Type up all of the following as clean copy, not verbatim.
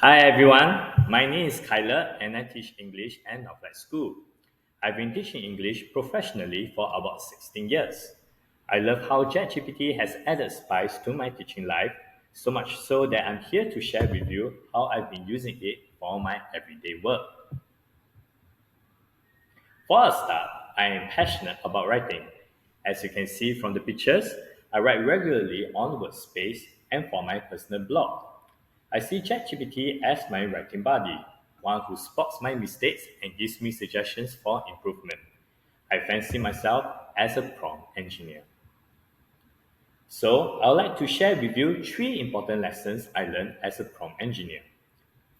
Hi everyone, my name is Kyler and I teach English and Northlight School. I've been teaching English professionally for about 16 years. I love how ChatGPT has added spice to my teaching life, so much so that I'm here to share with you how I've been using it for my everyday work. For a start, I am passionate about writing. As you can see from the pictures, I write regularly on Workspace and for my personal blog. I see ChatGPT as my writing buddy, one who spots my mistakes and gives me suggestions for improvement. I fancy myself as a prompt engineer. So, I would like to share with you three important lessons I learned as a prompt engineer.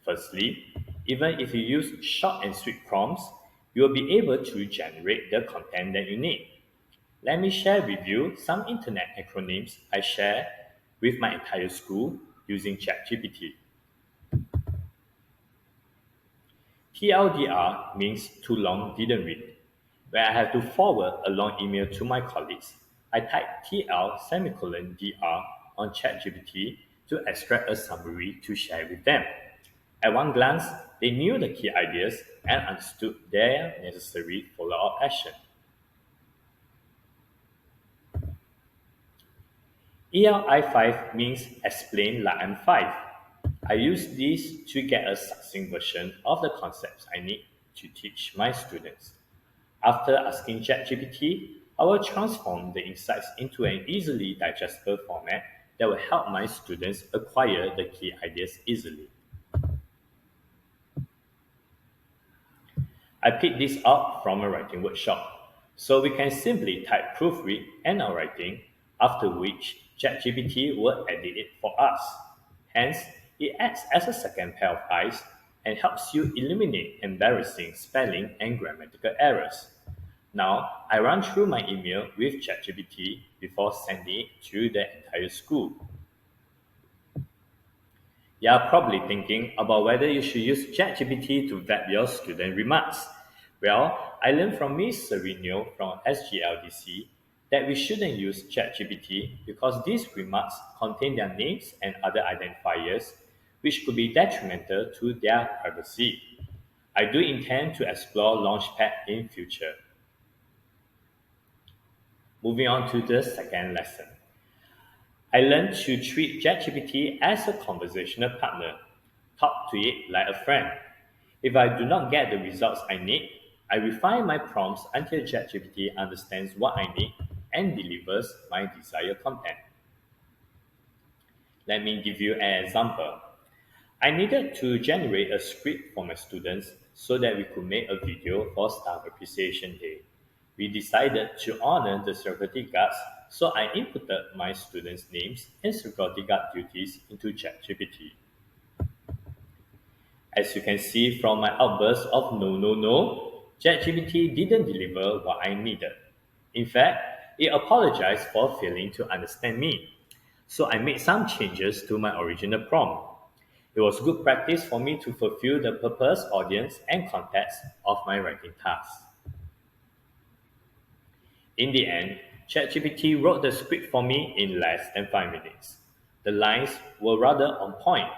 Firstly, even if you use short and sweet prompts, you will be able to generate the content that you need. Let me share with you some internet acronyms I share with my entire school using ChatGPT. TLDR means too long didn't read. When I have to forward a long email to my colleagues, I type TL semicolon DR on ChatGPT to extract a summary to share with them. At one glance, they knew the key ideas and understood their necessary follow-up action. ELI5 means explain like I'm 5. I use this to get a succinct version of the concepts I need to teach my students. After asking ChatGPT, I will transform the insights into an easily digestible format that will help my students acquire the key ideas easily. I picked this up from a writing workshop, so we can simply type proofread and our writing, after which ChatGPT will edit it for us. Hence, it acts as a second pair of eyes and helps you eliminate embarrassing spelling and grammatical errors. Now, I run through my email with ChatGPT before sending it to the entire school. You're probably thinking about whether you should use ChatGPT to vet your student remarks. Well, I learned from Ms. Sereno from SGLDC that we shouldn't use ChatGPT because these remarks contain their names and other identifiers, which could be detrimental to their privacy. I do intend to explore Launchpad in future. Moving on to the second lesson. I learned to treat ChatGPT as a conversational partner, talk to it like a friend. If I do not get the results I need, I refine my prompts until ChatGPT understands what I need and delivers my desired content. Let me give you an example. I needed to generate a script for my students so that we could make a video for Staff Appreciation Day. We decided to honor the security guards, so I inputted my students' names and security guard duties into ChatGPT. As you can see from my outburst of no, no, no, ChatGPT didn't deliver what I needed. In fact, it apologized for failing to understand me. So I made some changes to my original prompt. It was good practice for me to fulfill the purpose, audience, and context of my writing task. In the end, ChatGPT wrote the script for me in less than 5 minutes. The lines were rather on point,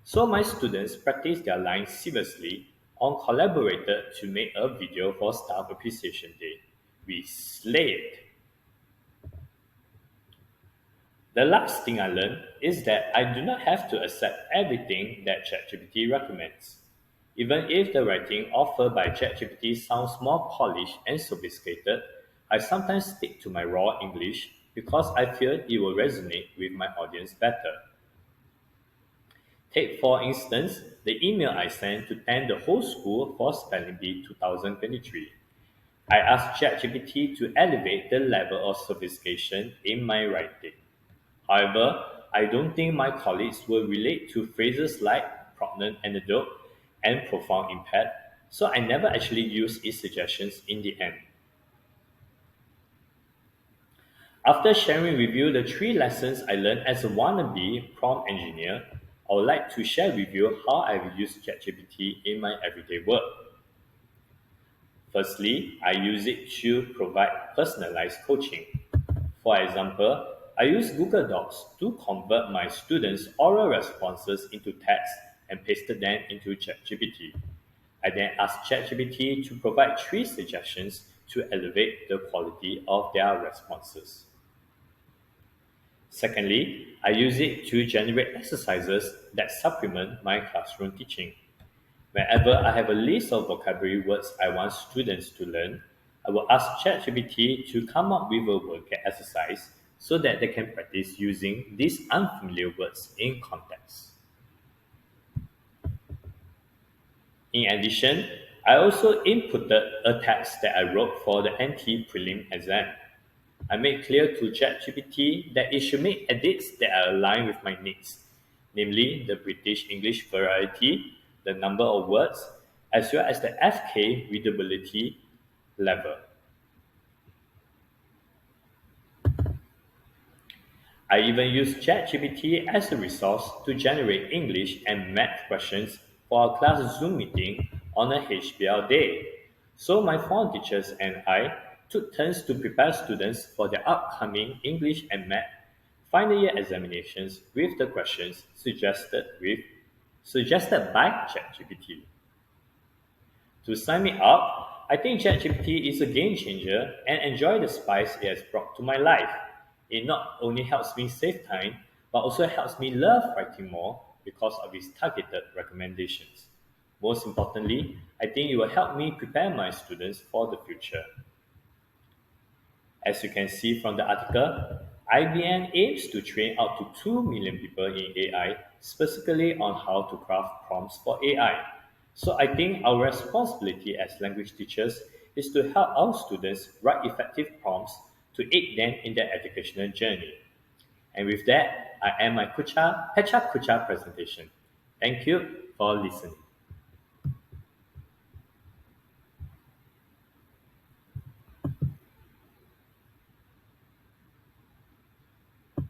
so my students practiced their lines seriously and collaborated to make a video for Staff Appreciation Day. We slayed. The last thing I learned is that I do not have to accept everything that ChatGPT recommends. Even if the writing offered by ChatGPT sounds more polished and sophisticated, I sometimes stick to my raw English because I feel it will resonate with my audience better. Take, for instance, the email I sent to thank the whole school for Spelling Bee 2023. I asked ChatGPT to elevate the level of sophistication in my writing. However, I don't think my colleagues will relate to phrases like prominent anecdote and profound impact, so I never actually used its suggestions in the end. After sharing with you the three lessons I learned as a wannabe prompt engineer, I would like to share with you how I've used ChatGPT in my everyday work. Firstly, I use it to provide personalized coaching. For example, I use Google Docs to convert my students' oral responses into text and pasted them into ChatGPT. I then asked ChatGPT to provide three suggestions to elevate the quality of their responses. Secondly, I use it to generate exercises that supplement my classroom teaching. Whenever I have a list of vocabulary words I want students to learn, I will ask ChatGPT to come up with a working exercise so that they can practice using these unfamiliar words in context. In addition, I also inputted a text that I wrote for the NT prelim exam. I made clear to ChatGPT that it should make edits that are aligned with my needs, namely the British English variety, the number of words, as well as the FK readability level. I even use ChatGPT as a resource to generate English and math questions for our class Zoom meeting on a HBL day. So my foreign teachers and I took turns to prepare students for their upcoming English and math final year examinations with the questions suggested by ChatGPT. To sum it up, I think ChatGPT is a game changer and enjoy the spice it has brought to my life. It not only helps me save time, but also helps me love writing more because of its targeted recommendations. Most importantly, I think it will help me prepare my students for the future. As you can see from the article, IBM aims to train up to 2 million people in AI, specifically on how to craft prompts for AI. So I think our responsibility as language teachers is to help our students write effective prompts to aid them in their educational journey. And with that, I end my PechaKucha presentation. Thank you for listening.